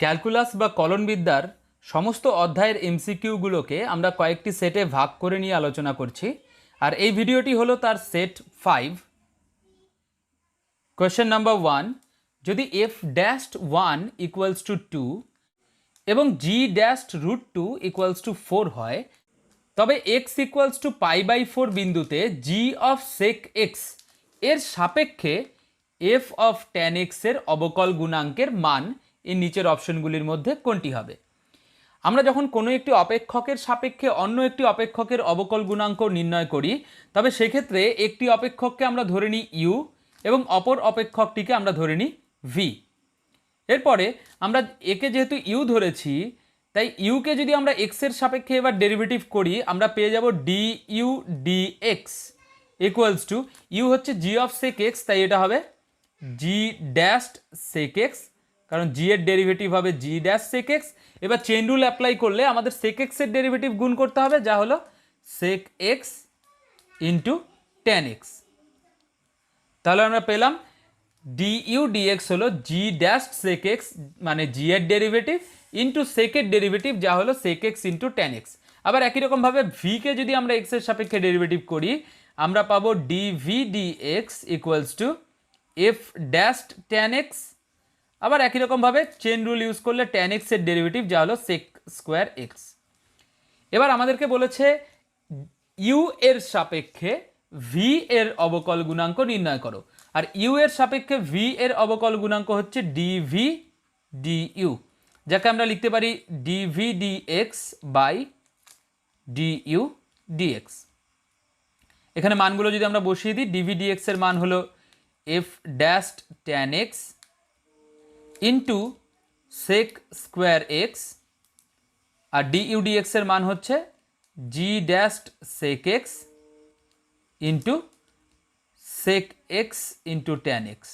Calculus বা কলনবিদ্যার সমস্ত অধ্যায়ের এমসিকিউগুলোকে আমরা কয়েকটি সেটে ভাগ করে নিয়ে আলোচনা করছি। আর এই ভিডিওটি হলো তার সেট 5। কোয়েশ্চেন নাম্বার 1, যদি এফ ড্যাশড 1 ইকুয়ালস টু 2 এবং জি ড্যাশড রুট 2 ইকুয়ালস টু 4 হয়, তবে এক্স ইকুয়ালস টু π/4 বিন্দুতে জি অফ সেক এক্স এর সাপেক্ষে এফ অফ ট্যান এক্স এর অবকল গুণাঙ্কের মান এই নিচের অপশনগুলির মধ্যে কোনটি হবে? আমরা যখন কোনো একটি অপেক্ষকের সাপেক্ষে অন্য একটি অপেক্ষকের অবকল গুণাঙ্ক নির্ণয় করি, তবে সেক্ষেত্রে একটি অপেক্ষককে আমরা ধরে নিই ইউ এবং অপর অপেক্ষকটিকে আমরা ধরে নিই ভি। এরপরে আমরা একে যেহেতু ইউ ধরেছি, তাই ইউকে যদি আমরা এক্সের সাপেক্ষে এবার ডেরিভেটিভ করি, আমরা পেয়ে যাব D U D X equals to, U হচ্ছে জি অফ সেক এক্স, তাই এটা হবে জি ড্যাশড সেক এক্স, কারণ জি এর ডেরিভেটিভ হবে জি ড্যাশ সেক এক্স। এবার চেইন রুল অ্যাপ্লাই করলে আমাদের সেক এক্সের ডেরিভেটিভ গুণ করতে হবে, যা হলো sec x into tan x. তাহলে আমরা পেলাম ডি ইউ ডিএক্স হলো জি ড্যাশ সেক এক্স মানে জি এর ডেরিভেটিভ ইন্টু সেকের ডেরিভেটিভ, যা হলো sec x into tan x. আবার একই রকমভাবে ভিকে যদি আমরা এক্সের সাপেক্ষে ডেরিভেটিভ করি, আমরা পাবো D V D X equals two F dashed tan x. আবার একই রকমভাবে চেন রুল ইউজ করলে ট্যান এক্সের ডেরিভেটিভ, যা হলো সেক স্কোয়ার এক্স। এবার আমাদেরকে বলেছে ইউ এর সাপেক্ষে ভি এর অবকল গুণাঙ্ক নির্ণয় করো। আর ইউ এর সাপেক্ষে ভি এর অবকল গুণাঙ্ক হচ্ছে ডিভি ডি ইউ, যাকে আমরা লিখতে পারি dv D X by D U dx. এখানে মানগুলো যদি আমরা বসিয়ে দিই, ডিভি ডিএক্স এর মান হলো F dashed tan X into sec square X, আর ডি ইউ ডিএক্স এর মান হচ্ছে G dashed sec x into sec x into tan X.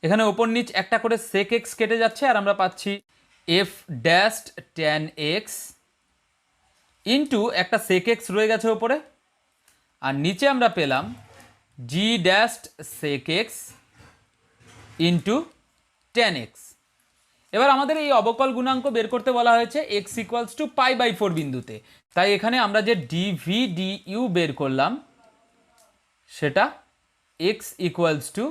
এখানে ওপর নিচ একটা করে সেক এক্স কেটে যাচ্ছে, আর আমরা পাচ্ছি F dashed tan X into একটা সেক এক্স রয়ে গেছে ওপরে, আর নিচে আমরা পেলাম G dashed sec x into tan X. এবার আমাদের এই অবকল গুণাঙ্ক বের করতে বলা হয়েছে এক্স ইকুয়ালস টু π/4 বিন্দুতে, তাই এখানে আমরা যে ডিভি ডি ইউ বের করলাম সেটা এক্স ইকুয়ালস টু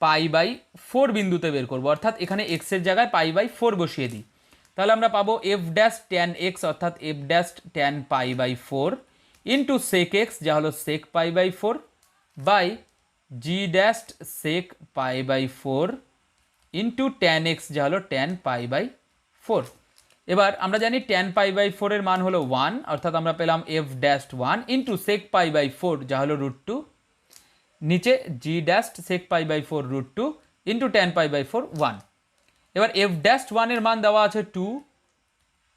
π/4 বিন্দুতে বের করবো, অর্থাৎ এখানে এক্সের জায়গায় π/4 বসিয়ে দিই। তাহলে আমরা পাবো এফ ড্যাশ ট্যান এক্স অর্থাৎ F dash tan π/4 into sec X, যা হলো sec π/4 by G dash sec π/4 into tan X, যা হলো ট্যান π/4। এবার আমরা জানি ট্যান π/4 এর মান হলো 1, অর্থাৎ আমরা পেলাম এফ ড্যাশ 1 ইন্টু সেক π/4, যা হলো √2, নিচে জি ড্যাশ সেক π/4 √2 ইন্টু ট্যান π/4 1। এবার এফ ড্যাশ 1 এর মান দেওয়া আছে 2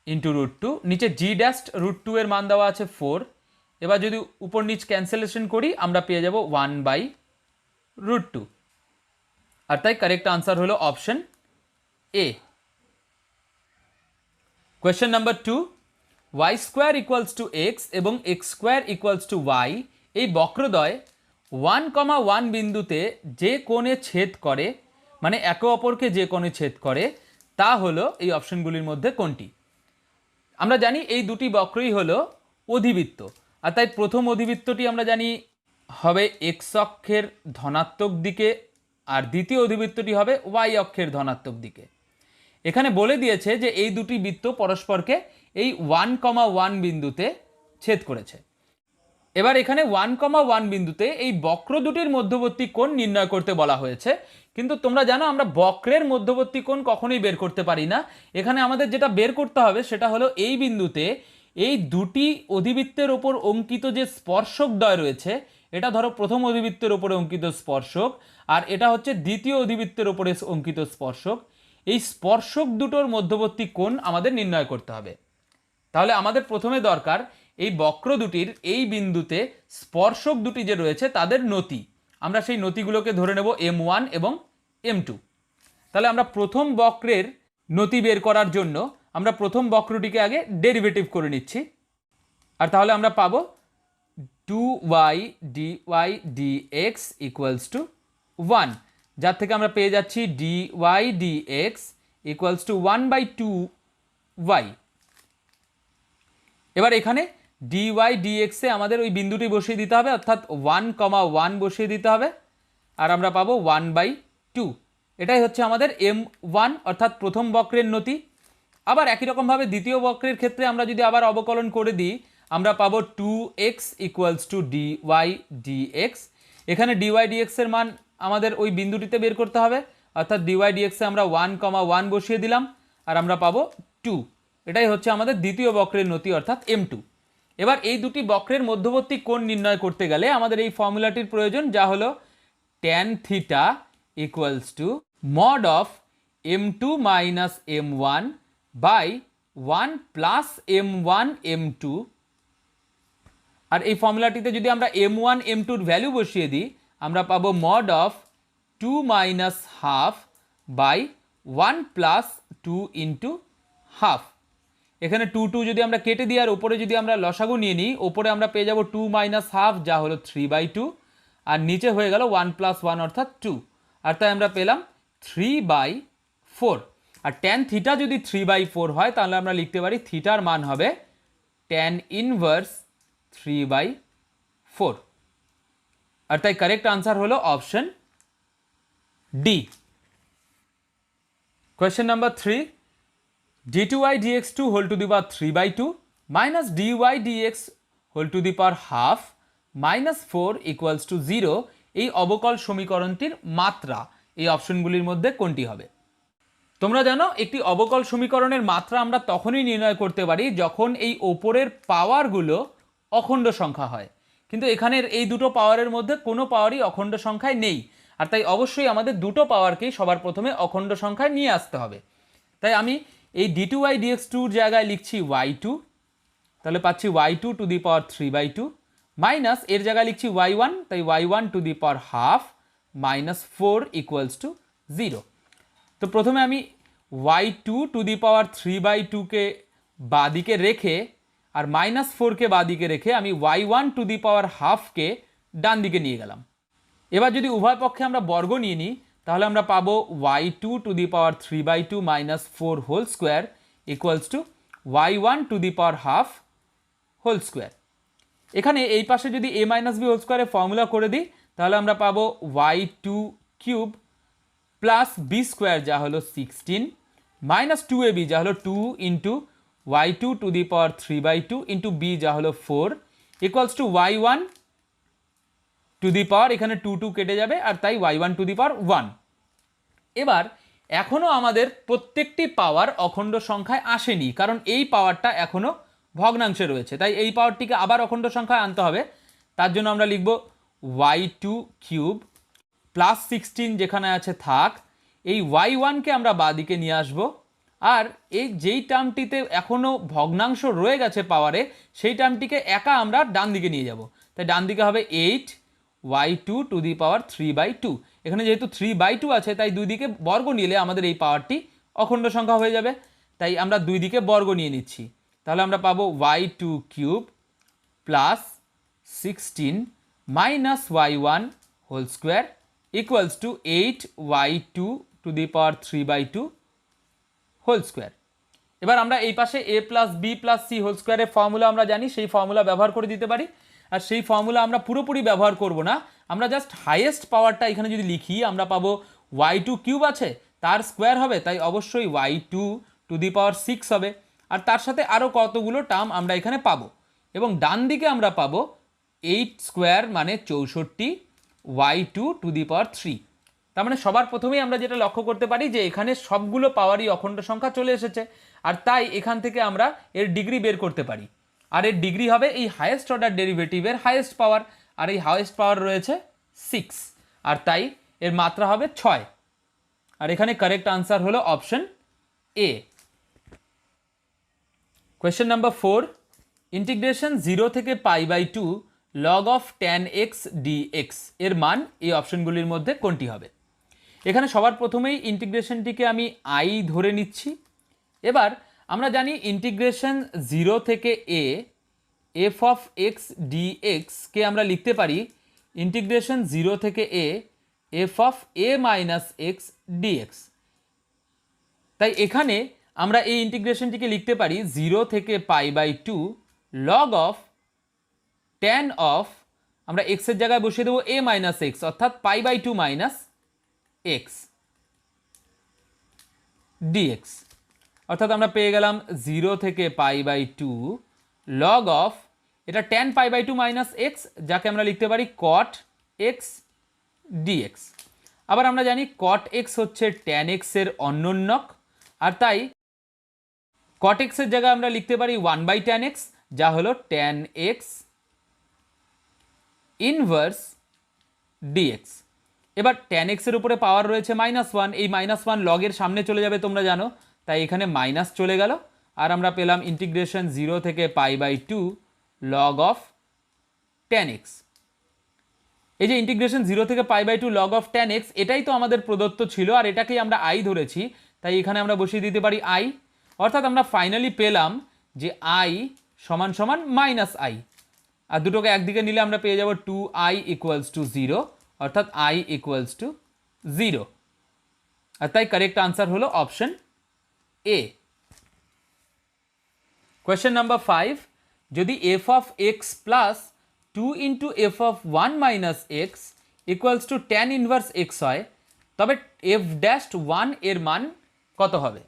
ইন্টু √2, নিচে জি ড্যাশ √2 এর মান দেওয়া আছে 4। এবার যদি উপর নিচ ক্যান্সেলেশন করি, আমরা পেয়ে যাব 1/√2, আর তাই কারেক্ট আনসার হলো option A. Question number 2, Y square equals to X এবং X square equals to Y এই বক্রদ্বয় 1,1 বিন্দুতে যে কোণে ছেদ করে, মানে একে অপরকে যে কোণে ছেদ করে, তা হলো এই অপশনগুলির মধ্যে কোনটি? আমরা জানি এই দুটি বক্রই হলো অধিবৃত্ত, আর তাই প্রথম অধিবৃত্তটি আমরা জানি হবে এক্স অক্ষের ধনাত্মক দিকে, আর দ্বিতীয় অধিবৃত্তটি হবে ওয়াই অক্ষের ধনাত্মক দিকে। এখানে বলে দিয়েছে যে এই দুটি বৃত্ত পরস্পরকে এই 1,1 বিন্দুতে ছেদ করেছে। এবার এখানে 1,1 বিন্দুতে এই বক্র দুটির মধ্যবর্তী কোণ নির্ণয় করতে বলা হয়েছে, কিন্তু তোমরা জানো আমরা বক্রের মধ্যবর্তী কোণ কখনোই বের করতে পারি না। এখানে আমাদের যেটা বের করতে হবে সেটা হলো এই বিন্দুতে এই দুটি অধিবৃত্তের ওপর অঙ্কিত যে স্পর্শকদ্বয় রয়েছে, এটা ধরো প্রথম অধিবৃত্তের ওপরে অঙ্কিত স্পর্শক, আর এটা হচ্ছে দ্বিতীয় অধিবৃত্তের ওপরে অঙ্কিত স্পর্শক। এই স্পর্শক দুটোর মধ্যবর্তী কোণ আমাদের নির্ণয় করতে হবে। তাহলে আমাদের প্রথমে দরকার এই বক্র দুটির এই বিন্দুতে স্পর্শক দুটি যে রয়েছে তাদের নতি। আমরা সেই নতিগুলোকে ধরে নেব m1 এবং m2। তাহলে আমরা প্রথম বক্রের নতি বের করার জন্য আমরা প্রথম বক্রটিকে আগে ডেরিভেটিভ করে নিচ্ছি, আর তাহলে আমরা পাবো 2y dy dx equals to 1। যার থেকে আমরা পেয়ে যাচ্ছি dy dx equals to 1/2y। এবার এখানে dy dx এ আমাদের ওই বিন্দুটি বসিয়ে দিতে হবে, অর্থাৎ 1,1 বসিয়ে দিতে হবে, আর আমরা পাবো 1/2। এটাই হচ্ছে আমাদের m1 অর্থাৎ প্রথম বক্রের নতি। আবার একই রকমভাবে দ্বিতীয় বক্রের ক্ষেত্রে আমরা যদি আবার অবকলন করে দিই, আমরা পাবো 2x equals to dy dx। এখানে dy dx এর মান আমাদের ওই বিন্দুটিতে বের করতে হবে, অর্থাৎ dy dx এ আমরা 1,1 বসিয়ে দিলাম, আর আমরা পাবো 2। এটাই হচ্ছে আমাদের দ্বিতীয় বক্রের নতি অর্থাৎ m2। এবার এই দুটি বক্রের মধ্যবর্তী কোণ নির্ণয় করতে গেলে আমাদের এই ফর্মুলাটির প্রয়োজন, যা হলো tan theta equals to mod of m2 minus m1 by 1 plus m1 m2। আর এই ফর্মুলাটিতে যদি আমরা m1 m2 এর ভ্যালু বসিয়ে দিই, আমরা পাবো mod of 2 minus half by 1 plus 2 into half. এখানে 2 যদি আমরা কেটে দিই আর ওপরে যদি আমরা লসাগু নিয়ে নিই, ওপরে আমরা পেয়ে যাব 2 মাইনাস হাফ, যা হলো 3/2, আর নিচে হয়ে গেল 1 প্লাস 1 অর্থাৎ 2, আর তাই আমরা পেলাম 3/4। আর ট্যান থিটা যদি 3/4 হয়, তাহলে আমরা লিখতে পারি থিটার মান হবে ট্যান ইনভার্স 3/4। আর তাই কারেক্ট আনসার হলো option D. Question number 3, d2y dx2 whole to the power 3/2 minus dy dx whole to the power half minus 4 equals to 0 এই অবকল সমীকরণটির মাত্রা এই অপশনগুলির মধ্যে কোনটি হবে? তোমরা জানো একটি অবকল সমীকরণের মাত্রা আমরা তখনই নির্ণয় করতে পারি যখন এই ওপরের পাওয়ারগুলো অখণ্ড সংখ্যা হয়, কিন্তু এখানের এই দুটো পাওয়ারের মধ্যে কোনো পাওয়ারই অখণ্ড সংখ্যায় নেই, আর তাই অবশ্যই আমাদের দুটো পাওয়ারকেই সবার প্রথমে অখণ্ড সংখ্যায় নিয়ে আসতে হবে। তাই আমি এই d2y dx2 জায়গায় লিখছি y2, তাহলে পাচ্ছি y2 to the power 3/2 minus এর জায়গায় লিখছি y1, তাই y1 to the power half minus 4 equals to 0। তো প্রথমে আমি y2 টু দি পাওয়ার 3/2কে বাদিকে রেখে আর মাইনাস 4কে বাদিকে রেখে আমি y1 টু দি পাওয়ার হাফকে ডান দিকে নিয়ে গেলাম। এবার যদি উভয় পক্ষে আমরা বর্গ নিয়ে নিই, তাহলে আমরা পাবো y2 to the power 3/2 minus 4 whole square equals to y1 to the power half whole square. এখানে এই পাশে যদি a মাইনাস বি হোল স্কোয়ারের ফর্মুলা করে দিই, তাহলে আমরা পাবো y2 cube plus B square, যা হলো 16, মাইনাস 2ab, যা হলো 2 into y2 to the power 3/2 into B, যা হলো 4, equals to y1 to the power, এখানে 2 কেটে যাবে, আর তাই y1 টু দি পাওয়ার 1। এবার এখনও আমাদের প্রত্যেকটি পাওয়ার অখণ্ড সংখ্যায় আসেনি, কারণ এই পাওয়ারটা এখনও ভগ্নাংশে রয়েছে, তাই এই পাওয়ারটিকে আবার অখণ্ড সংখ্যায় আনতে হবে। তার জন্য আমরা লিখব y2 কিউব প্লাস 16 যেখানে আছে থাক, এই y1কে আমরা বাদিকে নিয়ে আসব, আর এই যেই টার্মটিতে এখনও ভগ্নাংশ রয়ে গেছে পাওয়ারে, সেই টার্মটিকে একা আমরা ডান দিকে নিয়ে যাব। তাই ডান দিকে হবে 8y2 টু দি পাওয়ার 3/2। এখানে যেহেতু 3/2 আছে, তাই দুই দিকে বর্গ নিলে আমাদের এই পাওয়ারটি অখণ্ড সংখ্যা হয়ে যাবে, তাই আমরা দুই দিকে বর্গ নিয়ে নিচ্ছি। তাহলে আমরা পাবো y2 cube plus 16 minus y1 whole square equals to 8y2 to the power 3/2 whole square. এবার আমরা এই পাশে a plus B plus C whole স্কোয়ারের ফর্মুলা আমরা জানি, সেই ফর্মুলা ব্যবহার করে দিতে পারি। আর সেই ফর্মুলা আমরা পুরোপুরি ব্যবহার করব না, আমরা জাস্ট হাইয়েস্ট পাওয়ারটা এখানে যদি লিখি, আমরা পাবো y2 কিউব আছে, তার স্কোয়ার হবে, তাই অবশ্যই y2 টু দি পাওয়ার 6 হবে, আর তার সাথে আরও কতগুলো টার্ম আমরা এখানে পাবো, এবং ডান দিকে আমরা পাবো 8 স্কোয়ার মানে 64 y2 টু দি পাওয়ার 3। তার মানে সবার প্রথমেই আমরা যেটা লক্ষ্য করতে পারি যে এখানে সবগুলো পাওয়ারই অখণ্ড সংখ্যা চলে এসেছে, আর তাই এখান থেকে আমরা এর ডিগ্রি বের করতে পারি, আর এর ডিগ্রি হবে এই হাইয়েস্ট অর্ডার ডেরিভেটিভের হাইয়েস্ট পাওয়ার, আর এই হাইয়েস্ট পাওয়ার রয়েছে 6, আর তাই এর মাত্রা হবে 6। আর এখানে কারেক্ট আনসার হলো option A. Question number 4, integration 0 থেকে π/2 log of tan x dx এর মান এই অপশনগুলির মধ্যে কোনটি হবে? এখানে সবার প্রথমেই ইন্টিগ্রেশনটিকে আমি i ধরে নিচ্ছি। এবার আমরা জানি ইন্টিগ্রেশন 0 থেকে a f of x dx কে আমরা লিখতে পারি ইন্টিগ্রেশন 0 থেকে a F of A minus X dx. তাই এখানে আমরা এই ইন্টিগ্রেশনটিকে লিখতে পারি 0 থেকে π/2 লগ অফ ট্যান অফ, আমরা এক্সের জায়গায় বসিয়ে দেবো এ মাইনাস এক্স, অর্থাৎ π/2 মাইনাস এক্স ডিএক্স। অর্থাৎ আমরা পেয়ে গেলাম 0 থেকে π/2 লগ অফ, এটা ট্যান π/2 মাইনাস এক্স, যাকে আমরা লিখতে পারি কট এক্স ডিএক্স। আবার আমরা জানি কট এক্স হচ্ছে ট্যান এক্সের অন্যোন্যক, আর তাই কট এক্সের জায়গায় আমরা লিখতে পারি 1/tan x, যা হলো ট্যান এক্স ইনভার্স ডিএক্স। এবার ট্যান এক্সের উপরে পাওয়ার রয়েছে -1, এই -1 লগের সামনে চলে যাবে তোমরা জানো, তাই এখানে মাইনাস চলে গেল, আর আমরা পেলাম ইন্টিগ্রেশন 0 থেকে π/2 লগ অফ ট্যান এক্স। এই যে ইন্টিগ্রেশন 0 থেকে π/2 লগ অফ ট্যান এক্স, এটাই তো আমাদের প্রদত্ত ছিল, আর এটাকেই আমরা আই ধরেছি, তাই এখানে আমরা বসিয়ে দিতে পারি আই। অর্থাৎ আমরা ফাইনালি পেলাম যে আই সমান সমান -i, আর দুটোকে একদিকে নিলে আমরা পেয়ে যাব 2i = 0, অর্থাৎ i = 0। আর তাই কারেক্ট আনসার হলো অপশন এ। কোয়েশ্চেন নাম্বার 5, যদি F of X plus 2 into F of 1 minus x equals two tan inverse x হয়, তবে এফ ড্যাশ 1 এর মান কত হবে?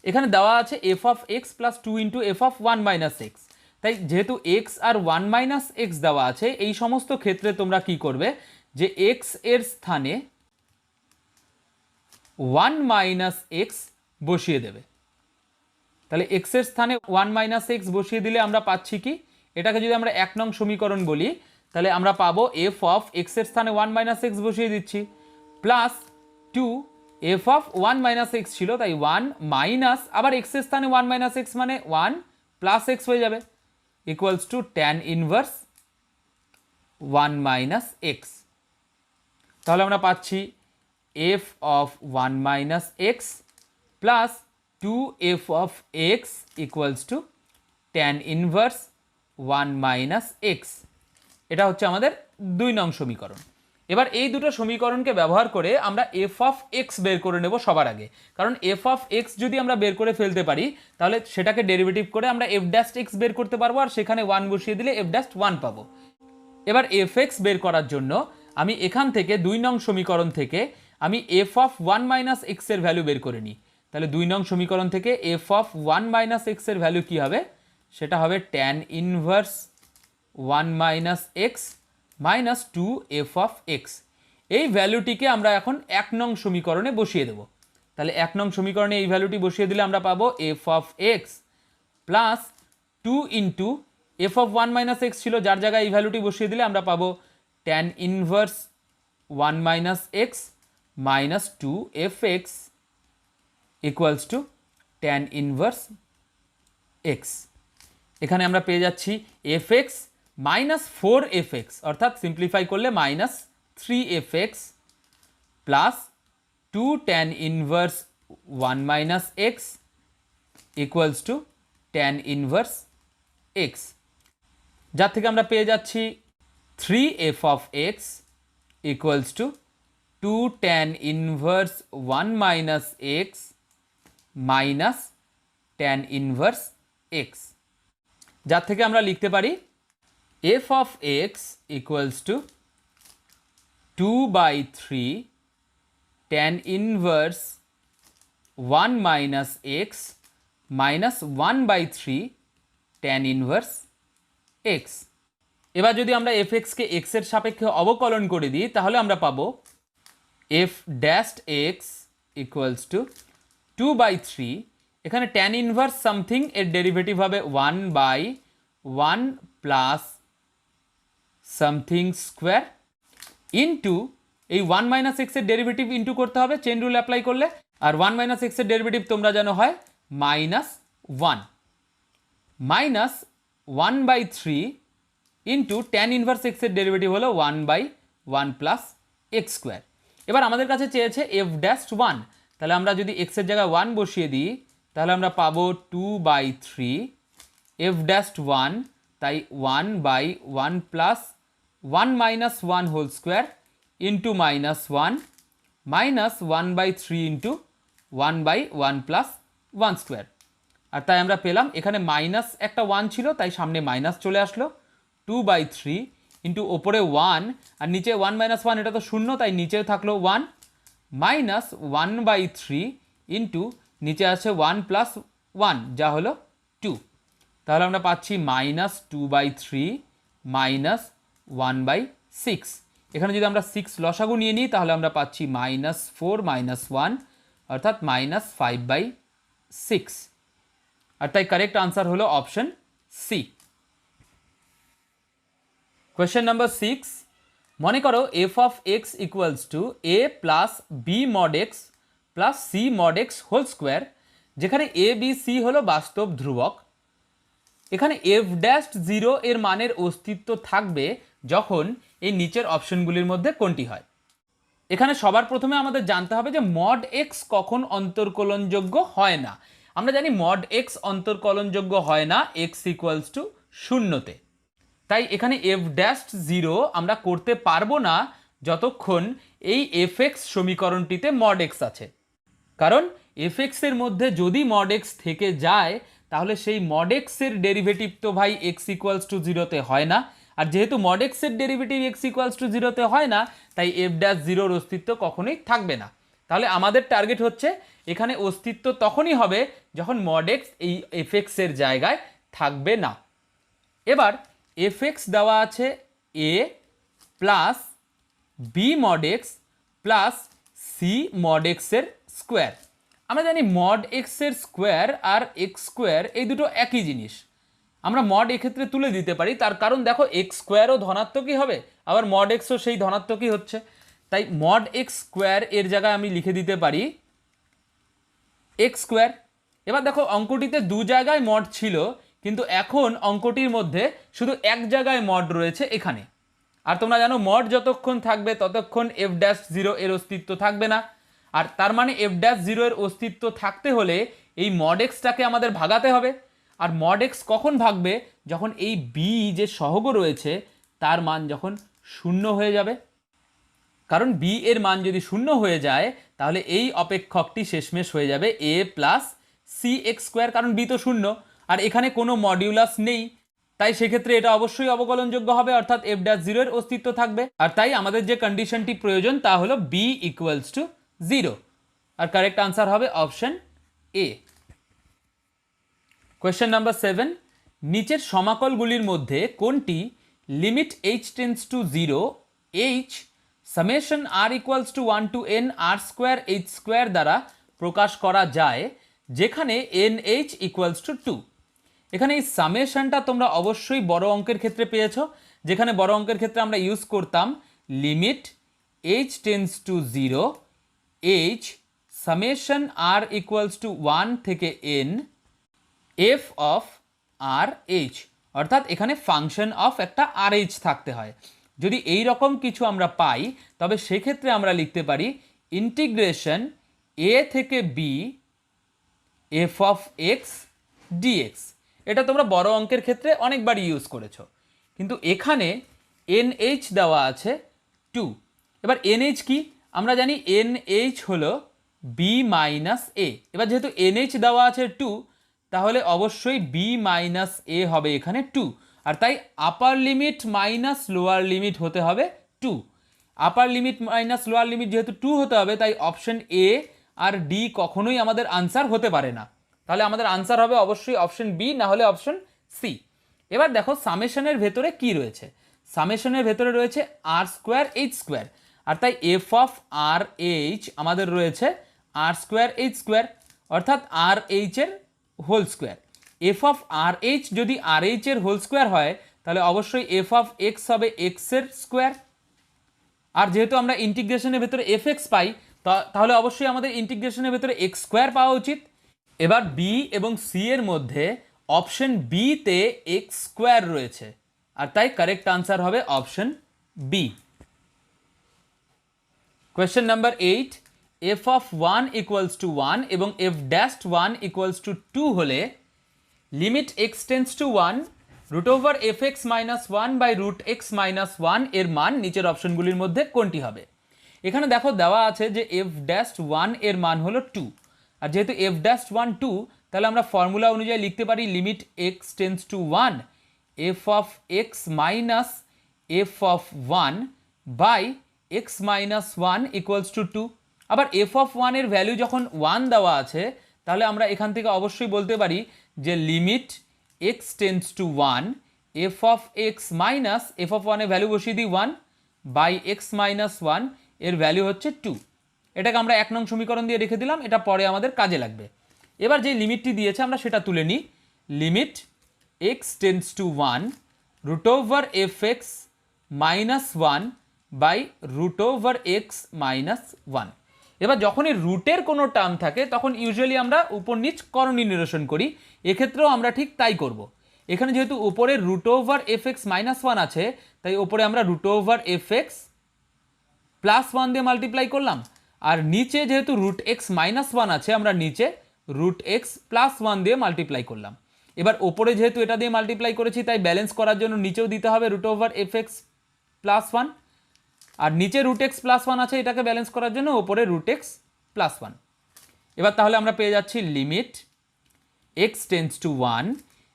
এখানে দেওয়া আছে F of X plus 2 into F of 1 minus x. তাই যেহেতু এক্স আর 1 মাইনাস এক্স দেওয়া আছে, এই সমস্ত ক্ষেত্রে তোমরা কি করবে, যে এক্স এর স্থানে 1 মাইনাস এক্স বসিয়ে দেবে। তাহলে এক্স এর স্থানে 1 মাইনাস এক্স বসিয়ে দিলে আমরা পাচ্ছি কি, এটাকে যদি আমরা 1 নং সমীকরণ বলি, তাহলে আমরা পাবো এফ অফ এক্স এর স্থানে 1 মাইনাস এক্স বসিয়ে দিচ্ছি, plus 2 F of 1 minus x ছিল, তাই 1 মাইনাস, আবার এক্স এর স্থানে 1 মাইনাস এক্স মানে 1 প্লাস এক্স হয়ে যাবে, equals to tan inverse 1 minus x. তাহলে আমরা পাচ্ছি F of 1 minus x plus 2f of x equals to tan inverse 1 minus x। এটা হচ্ছে আমাদের 2 নং সমীকরণ। এবার এই দুটো সমীকরণকে ব্যবহার করে আমরা f of x বের করে নেব সবার আগে, কারণ f of x যদি আমরা বের করে ফেলতে পারি, তাহলে সেটাকে ডেরিভেটিভ করে আমরা f dash x বের করতে পারবো, আর সেখানে 1 বসিয়ে দিলে f dash 1 পাবো। এবার fx বের করার জন্য আমি এখান থেকে 2 নং সমীকরণ থেকে আমি f of 1 minus x এর ভ্যালু বের করে নিই। তাহলে 2 নং সমীকরণ থেকে এফ অফ 1 মাইনাস এক্স এর ভ্যালু কী হবে, সেটা হবে tan inverse 1 minus x minus 2 F of x. এই ভ্যালুটিকে আমরা এখন 1 নং সমীকরণে বসিয়ে দেব। তাহলে 1 নং সমীকরণে এই ভ্যালুটি বসিয়ে দিলে আমরা পাবো F of X plus 2 into F of 1 minus x ছিল, যার জায়গায় এই ভ্যালুটি বসিয়ে দিলে আমরা পাবো tan inverse 1 minus x minus 2 F x equals two tan inverse x. এখানে আমরা পেয়ে যাচ্ছি এফ এক্স মাইনাস 4f(x), অর্থাৎ সিম্পলিফাই করলে minus 3f(x) plus 2 tan inverse 1 minus x equals two tan inverse x, যার থেকে আমরা পেয়ে যাচ্ছি 3f of x equals to 2 tan inverse 1 minus x minus tan inverse x, যার থেকে আমরা লিখতে পারি F of X equals two 2/3 tan inverse 1 minus x minus 1/3 tan inverse x. এবার যদি আমরা এফ এক্সকে এক্সের সাপেক্ষে অবকলন করে দিই, তাহলে আমরা পাবো F dashed x equals two 2/3, এখানে ট্যান ইনভার্স সামথিং এর ডেরিভেটিভ হবে 1/1 প্লাস সামথিং স্কোয়ার ইন্টু এই 1 মাইনাস এক্সের ডেরিভেটিভ ইন্টু করতে হবে চেন রুল অ্যাপ্লাই করলে, আর 1 মাইনাস এক্সের ডেরিভেটিভ তোমরা জানো হয় -1 মাইনাস 1/3 ইন্টু ট্যান ইনভার্স এক্সের ডেরিভেটিভ হলো 1/1 প্লাস এক্স স্কোয়ার। এবার আমাদের কাছে চেয়েছে এফ ড্যাশ 1, তাহলে আমরা যদি এক্সের জায়গায় 1 বসিয়ে দিই, তাহলে আমরা পাবো 2/3 এফ ড্যাশ 1, তাই 1/1 plus 1 minus 1 whole square into minus one minus one by three into one by one plus one square. আর তাই আমরা পেলাম এখানে মাইনাস একটা ওয়ান ছিল, তাই সামনে মাইনাস চলে আসলো, টু বাই থ্রি ইন্টু ওপরে ওয়ান আর নিচে ওয়ান মাইনাস ওয়ান, এটা তো শূন্য, তাই নিচে থাকলো one minus one by three into নিচে আছে ওয়ান প্লাস ওয়ান যা হলো টু। তাহলে আমরা পাচ্ছি minus two by three minus one by six. এখানে যদি আমরা সিক্স লসাগু নিয়ে নিই তাহলে আমরা পাচ্ছি মাইনাস ফোর মাইনাস ওয়ান অর্থাৎ মাইনাস ফাইভ বাই সিক্স। আর তাই কারেক্ট আনসার হলো অপশন সি। কোয়েশ্চেন নাম্বার 6, মনে করো F of X equals to A plus B mod X plus C mod X whole square, যেখানে এ বি সি হলো বাস্তব ধ্রুবক। এখানে এফ ড্যাশ জিরো এর মানের অস্তিত্ব থাকবে যখন এই নিচের অপশনগুলির মধ্যে কোনটি হয়। এখানে সবার প্রথমে আমাদের জানতে হবে যে মড এক্স কখন অন্তর্কলনযোগ্য হয় না। আমরা জানি মড এক্স অন্তর্কলনযোগ্য হয় না এক্স ইকুয়ালস টু শূন্যতে। তাই এখানে এফ ড্যাশ জিরো আমরা করতে পারবো না যতক্ষণ এই এফ এক্স সমীকরণটিতে মড এক্স আছে। কারণ এফ এক্সের মধ্যে যদি মড এক্স থেকে যায় তাহলে সেই মড এক্সের ডেরিভেটিভ তো ভাই এক্স ইকুয়ালস টু জিরোতে হয় না। আর যেহেতু মড এক্সের ডেরিভেটিভ এক্স ইকুয়ালস টু জিরোতে হয় না, তাই এফ ড্যাশ জিরোর অস্তিত্ব কখনোই থাকবে না। তাহলে আমাদের টার্গেট হচ্ছে এখানে অস্তিত্ব তখনই হবে যখন মড এক্স এই এফ এক্সের জায়গায় থাকবে না। এবার এফ এক্স দেওয়া আছে A plus B mod X plus C mod এক্সের স্কোয়ার। আমরা জানি মড এক্সের স্কোয়ার আর এক্স স্কোয়ার এই দুটো একই জিনিস। আমরা মড এক্ষেত্রে তুলে দিতে পারি, তার কারণ দেখো এক্স স্কোয়ারও ধনাত্মকই হবে, আবার মড এক্সও সেই ধনাত্মকই হচ্ছে। তাই মড এক্স স্কোয়ার এর জায়গায় আমি লিখে দিতে পারি এক্স স্কোয়ার। এবার দেখো অঙ্কটিতে দু জায়গায় মড ছিল, কিন্তু এখন অঙ্কটির মধ্যে শুধু এক জায়গায় মড রয়েছে এখানে। আর তোমরা জানো মড যতক্ষণ থাকবে ততক্ষণ এফ ড্যাশ জিরো এর অস্তিত্ব থাকবে না। আর তার মানে এফ ড্যাশ জিরো এর অস্তিত্ব থাকতে হলে এই মড এক্সটাকে আমাদের ভাগাতে হবে। আর মড এক্স কখন ভাগবে? যখন এই বি যে সহগ রয়েছে তার মান যখন শূন্য হয়ে যাবে। কারণ বি এর মান যদি শূন্য হয়ে যায় তাহলে এই অপেক্ষকটি শেষমেশ হয়ে যাবে এ প্লাস সি এক্স স্কোয়ার, কারণ বি তো শূন্য আর এখানে কোনো মডিউলাস নেই। তাই সেক্ষেত্রে এটা অবশ্যই অবকলনযোগ্য হবে, অর্থাৎ এফ ড্যাশ জিরোর অস্তিত্ব থাকবে। আর তাই আমাদের যে কন্ডিশনটি প্রয়োজন তা হলো বি ইকুয়ালস টু জিরো। আর কারেক্ট আনসার হবে অপশন এ। কোয়েশ্চেন নাম্বার 7, নিচের সমাকলগুলির মধ্যে কোনটি limit H tends to zero H summation R equals to one to N R square H square দ্বারা প্রকাশ করা যায়, যেখানে N H equals to two. এখানে এই সামেশনটা তোমরা অবশ্যই বড় অঙ্কের ক্ষেত্রে পেয়েছো, যেখানে বড় অঙ্কের ক্ষেত্রে আমরা ইউজ করতাম limit H tends to zero H summation R equals to one থেকে N F of R H, অর্থাৎ এখানে ফাংশন অফ একটা আর এইচ থাকতে হয়। যদি এই রকম কিছু আমরা পাই তবে সেক্ষেত্রে আমরা লিখতে পারি ইন্টিগ্রেশন এ থেকে B F of X dx. এটা তোমরা বড় অঙ্কের ক্ষেত্রে অনেকবার ইউজ করেছো, কিন্তু এখানে এন এইচ দেওয়া আছে টু। এবার এন এইচ কি? আমরা জানি এন এইচ হলো বি মাইনাস এ। এবার যেহেতু এন এইচ দেওয়া আছে টু, তাহলে অবশ্যই বি মাইনাস এ হবে এখানে টু। আর তাই upper limit minus lower limit হতে হবে two. Upper limit minus lower limit যেহেতু টু হতে হবে, তাই অপশন এ আর ডি কখনোই আমাদের আনসার হতে পারে না। তাহলে আমাদের আনসার হবে অবশ্যই অপশন বি, না হলে অপশন সি। এবার দেখো সামেশনের ভেতরে কি রয়েছে। সামেশনের ভেতরে রয়েছে আর স্কোয়ার এইচ স্কোয়ার, আর তাই এফ অফ আর এইচ আমাদের রয়েছে আর স্কোয়ার এইচ স্কোয়ার, অর্থাৎ আর এইচের whole square. F of R H যদি আর এইচের হোল স্কোয়ার হয় তাহলে অবশ্যই এফ অফ এক্স হবে এক্সের স্কোয়ার। আর যেহেতু আমরা ইন্টিগ্রেশনের ভেতরে এফ এক্স পাই, তাহলে অবশ্যই আমাদের ইন্টিগ্রেশনের ভেতরে এক্স স্কোয়ার পাওয়া উচিত। এবার বি এবং সি এর মধ্যে অপশন বিতে এক্স স্কোয়ার রয়েছে, আর তাই কারেক্ট আনসার হবে option B. Question number 8, F of one equals to one এবং F dash one equals to two হলে limit X tends to one root over F X minus one by root X minus one এর মান নিচের অপশনগুলির মধ্যে কোনটি হবে? এখানে দেখো দেওয়া আছে যে এফ ড্যাশ ওয়ান এর মান হলো 2, আর যেহেতু এফ ড্যাশ ওয়ান 2, তাহলে আমরা ফর্মুলা অনুযায়ী লিখতে পারি limit X tends to 1 F of X minus F of 1 by X minus 1 equals to 2। আবার এফ অফ 1 এর ভ্যালু যখন 1 দেওয়া আছে, তাহলে আমরা এখান থেকে অবশ্যই বলতে পারি যে limit X tends to 1 F of X minus F of 1 এর ভ্যালু বসিয়ে দিই 1 বাই এক্স মাইনাস 1 এর ভ্যালু হচ্ছে 2। এটাকে আমরা 1 নং সমীকরণ দিয়ে রেখে দিলাম, এটা পরে আমাদের কাজে লাগবে। এবার যে লিমিটটি দিয়েছে আমরা সেটা তুলে নিই। Limit X tends to 1 root over F X minus 1 by root over X minus 1। এবার যখনই রুটের কোনো টার্ম থাকে তখন ইউজুয়ালি আমরা উপর নিচ করণীয় নিরসন করি, এক্ষেত্রেও আমরা ঠিক তাই করব। এখানে যেহেতু উপরে root over F X minus 1 আছে, তাই উপরে আমরা root over F X plus 1 দিয়ে মাল্টিপ্লাই করলাম, আর নিচে যেহেতু রুট এক্স মাইনাস 1 আছে, আমরা নিচে রুট এক্স প্লাস 1 দিয়ে মাল্টিপ্লাই করলাম। এবার ওপরে যেহেতু এটা দিয়ে মাল্টিপ্লাই করেছি, তাই ব্যালেন্স করার জন্য নিচেও দিতে হবে root over F X plus 1, আর নিচে রুট এক্স প্লাস 1 আছে, এটাকে ব্যালেন্স করার জন্য ওপরে রুট এক্স প্লাস 1। এবার তাহলে আমরা পেয়ে যাচ্ছি লিমিট এক্স টেন্স টু 1।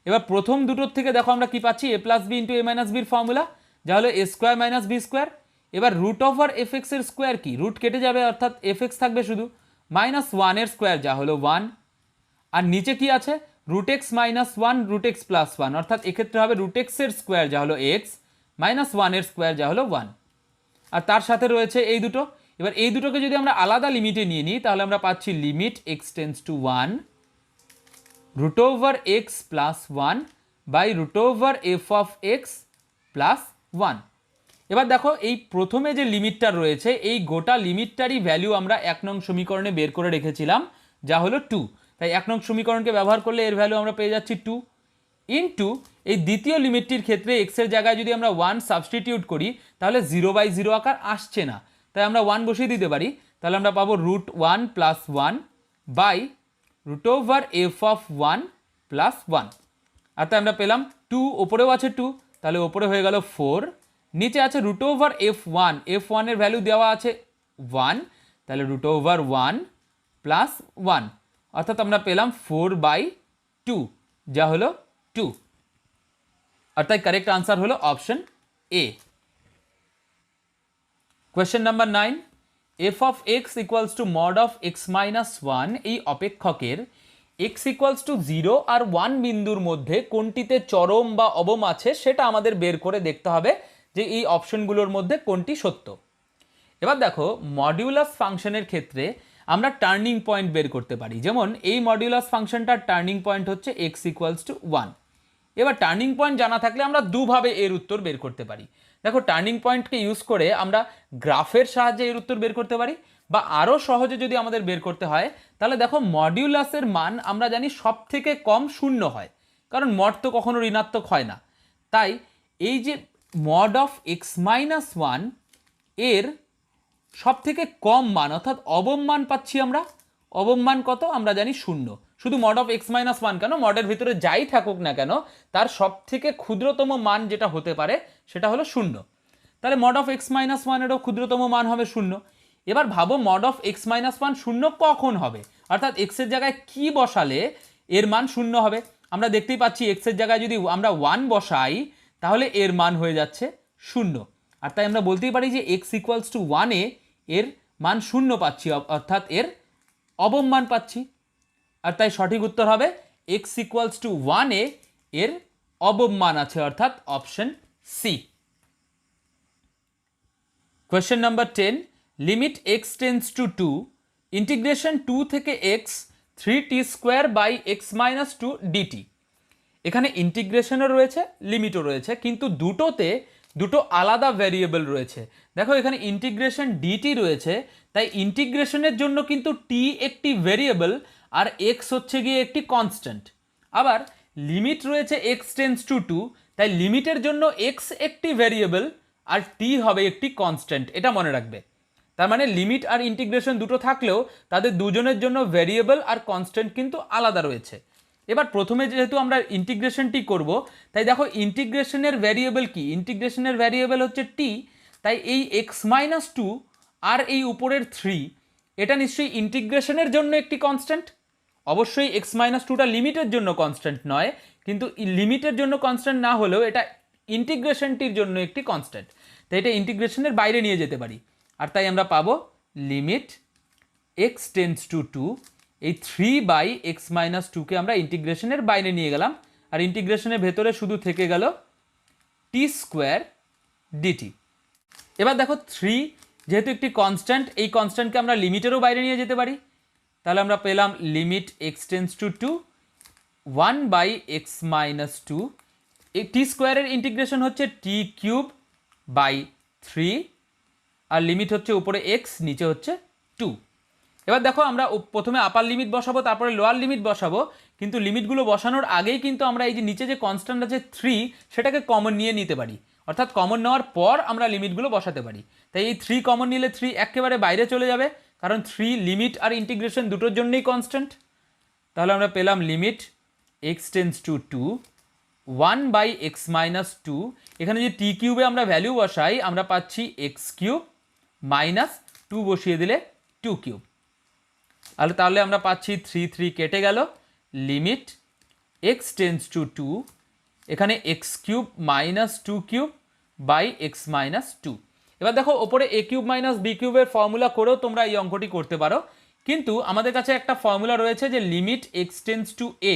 এবার প্রথম দুটোর থেকে দেখো আমরা কি পাচ্ছি, এ প্লাস বি ইন্টু এ মাইনাস বির ফর্মুলা, যা হলো এ স্কোয়ার মাইনাস বি স্কোয়ার। এবার রুট ওভার এফ এক্স এর স্কোয়ার কি, রুট কেটে যাবে, অর্থাৎ এফ এক্স থাকবে শুধু, মাইনাস 1 এর স্কোয়ার যা হলো 1, আর নিচে কি আছে root X minus 1 root X plus 1, অর্থাৎ এক্ষেত্রে হবে রুট এক্স এর স্কোয়ার যা হলো এক্স মাইনাস 1 এর স্কোয়ার যা হলো 1, আর তার সাথে রয়েছে এই দুটো। এবার এই দুটোকে যদি আমরা আলাদা লিমিটে নিয়ে নিই, তাহলে আমরা পাচ্ছি limit X tends to 1 root over X plus 1 by root over F of X plus 1। এবার দেখো এই প্রথমে যে লিমিটটা রয়েছে, এই গোটা লিমিটটারই ভ্যালু আমরা 1 নং সমীকরণে বের করে রেখেছিলাম, যা হলো 2। তাই 1 নং সমীকরণকে ব্যবহার করলে এর ভ্যালু আমরা পেয়ে যাচ্ছি 2 ইন্টু এই দ্বিতীয় লিমিটটির ক্ষেত্রে এক্সের জায়গায় যদি আমরা 1 সাবস্টিটিউট করি, তাহলে 0/0 আকার আসছে না, তাই আমরা 1 বসিয়ে দিতে পারি। তাহলে আমরা পাবো root 1 plus 1 by root over F of 1 plus 1, আর তাই আমরা পেলাম 2, ওপরেও আছে 2, তাহলে ওপরে হয়ে গেল 4, নিচে আছে রুট ওভার এফ 1 এর ভ্যালু দেওয়া আছে 1, তাহলে রুট ওভার 1 প্লাস 1, অর্থাৎ আমরা পেলাম 4/2 যা হলো 2, আর তাই কারেক্ট আনসার হলো option A. Question number 9, F of X equals to mod of X minus 1 এই অপেক্ষকের এক্স ইকুয়ালস টু 0 আর 1 বিন্দুর মধ্যে কোনটিতে চরম বা অবম আছে সেটা আমাদের বের করে দেখতে হবে যে এই অপশনগুলোর মধ্যে কোনটি সত্য। এবার দেখো মডিউলাস ফাংশনের ক্ষেত্রে আমরা টার্নিং পয়েন্ট বের করতে পারি, যেমন এই মডিউলাস ফাংশনটার টার্নিং পয়েন্ট হচ্ছে এক্স ইকুয়ালস টু 1। এবার টার্নিং পয়েন্ট জানা থাকলে আমরা দুভাবে এর উত্তর বের করতে পারি। দেখো টার্নিং পয়েন্টকে ইউজ করে আমরা গ্রাফের সাহায্যে এর উত্তর বের করতে পারি, বা আরও সহজে যদি আমাদের বের করতে হয়, তাহলে দেখো মডিউলাসের মান আমরা জানি সব থেকে কম 0 হয়, কারণ মড তো কখনো ঋণাত্মক হয় না। তাই এই যে মড অফ এক্স মাইনাস 1 এর সব থেকে কম মান অর্থাৎ অবম মান পাচ্ছি আমরা। অবম মান কত আমরা জানি 0। শুধু মড অফ এক্স মাইনাস 1 কেন, মডের ভিতরে যাই থাকুক না কেন তার সব থেকে ক্ষুদ্রতম মান যেটা হতে পারে সেটা হলো 0। তাহলে মড অফ এক্স মাইনাস 1 এরও ক্ষুদ্রতম মান হবে 0। এবার ভাবো মড অফ এক্স মাইনাস 1 0 কখন হবে, অর্থাৎ এক্সের জায়গায় কি বসালে এর মান 0 হবে। আমরা দেখতেই পাচ্ছি এক্সের জায়গায় যদি আমরা 1 বসাই তাহলে এর মান হয়ে যাচ্ছে 0, আর তাই আমরা বলতেই পারি যে এক্স ইকুয়ালস টু 1 এর মান 0 পাচ্ছি, অর্থাৎ এর অবম মান পাচ্ছি, আর তাই সঠিক উত্তর হবে এক্স ইকুয়ালস টু 1 এর অবম মান আছে, অর্থাৎ option C. Question number 10, limit X tends to 2 integration 2 থেকে X 3t square by X minus 2 dt. এখানে ইন্টিগ্রেশনও রয়েছে লিমিটও রয়েছে, কিন্তু দুটো আলাদা ভ্যারিয়েবল রয়েছে। দেখো এখানে ইন্টিগ্রেশন ডিটি রয়েছে, তাই ইন্টিগ্রেশনের জন্য কিন্তু টি একটি ভ্যারিয়েবল আর এক্স হচ্ছে গিয়ে একটি কনস্ট্যান্ট। আবার লিমিট রয়েছে এক্স টেন্স টু 2, তাই লিমিটের জন্য এক্স একটি ভ্যারিয়েবল আর টি হবে একটি কনস্ট্যান্ট, এটা মনে রাখবে। তার মানে লিমিট আর ইন্টিগ্রেশন দুটো থাকলেও তাদের দুজনের জন্য ভ্যারিয়েবল আর কনস্ট্যান্ট কিন্তু আলাদা রয়েছে। এবার প্রথমে যেহেতু আমরা ইন্টিগ্রেশনটি করব, তাই দেখো ইন্টিগ্রেশনের ভ্যারিয়েবল কি, ইন্টিগ্রেশনের ভ্যারিয়েবল হচ্ছে টি, তাই এই এক্স মাইনাস 2 আর এই উপরের 3 এটা নিশ্চয়ই ইন্টিগ্রেশনের জন্য একটি কনস্ট্যান্ট। অবশ্যই এক্স মাইনাস টুটা লিমিটের জন্য কনস্ট্যান্ট নয়, কিন্তু লিমিটের জন্য কনস্ট্যান্ট না হলেও এটা ইন্টিগ্রেশনটির জন্য একটি কনস্ট্যান্ট, তাই এটা ইন্টিগ্রেশনের বাইরে নিয়ে যেতে পারি। আর তাই আমরা পাবো লিমিট এক্স টেন্স টু 2, এই 3/x-2কে আমরা ইন্টিগ্রেশনের বাইরে নিয়ে গেলাম, আর ইন্টিগ্রেশনের ভেতরে শুধু থেকে গেল t² dt। এবার দেখো 3 যেহেতু একটি কনস্ট্যান্ট, এই কনস্ট্যান্টকে আমরা লিমিটেরও বাইরে নিয়ে যেতে পারি। তাহলে আমরা পেলাম limit X tends to 2 1/x-2, এই t² ইন্টিগ্রেশন হচ্ছে t³/3, আর লিমিট হচ্ছে উপরে x, নিচে হচ্ছে 2। এবার দেখো আমরা প্রথমে আপার লিমিট বসাবো, তারপরে লোয়ার লিমিট বসাবো, কিন্তু লিমিটগুলো বসানোর আগেই কিন্তু আমরা এই যে নিচে যে কনস্ট্যান্ট আছে 3 সেটাকে কমন নিয়ে নিতে পারি, অর্থাৎ কমন নেওয়ার পর আমরা লিমিটগুলো বসাতে পারি। তাই এই 3 কমন নিলে 3 একেবারে বাইরে চলে যাবে, কারণ 3 লিমিট আর ইন্টিগ্রেশন দুটোর জন্যই কনস্ট্যান্ট। তাহলে আমরা পেলাম limit X tends to 2 1/x-2, এখানে যে t³ আমরা ভ্যালু বসাই আমরা পাচ্ছি x³ মাইনাস 2 বসিয়ে দিলে 2³। তাহলে আমরা পাচ্ছি 3 কেটে গেল, লিমিট এক্স টেন্স টু 2, এখানে x³ মাইনাস 2³ এবার দেখো ওপরে a³ মাইনাস b³ এর ফর্মুলা করেও তোমরা এই অঙ্কটি করতে পারো, কিন্তু আমাদের কাছে একটা ফর্মুলা রয়েছে যে limit X tends two a,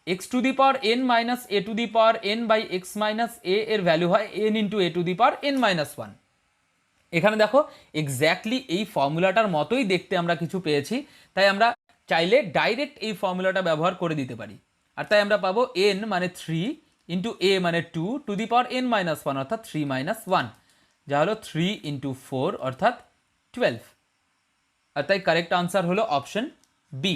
x⁴n minus a⁴n/x-a এর ভ্যালু হয় n ইন্টু a⁴n-1। এখানে দেখো এক্স্যাক্টলি এই ফর্মুলাটার মতোই দেখতে আমরা কিছু পেয়েছি, তাই আমরা চাইলে ডাইরেক্ট এই ফর্মুলাটা ব্যবহার করে দিতে পারি। আর তাই আমরা পাবো n মানে 3 ইন্টু a মানে 2 টু দি পাওয়ার n-1 অর্থাৎ 3-1, যা হলো 3 ইন্টু 4 অর্থাৎ 12। আর তাই কারেক্ট আনসার হলো অপশন বি।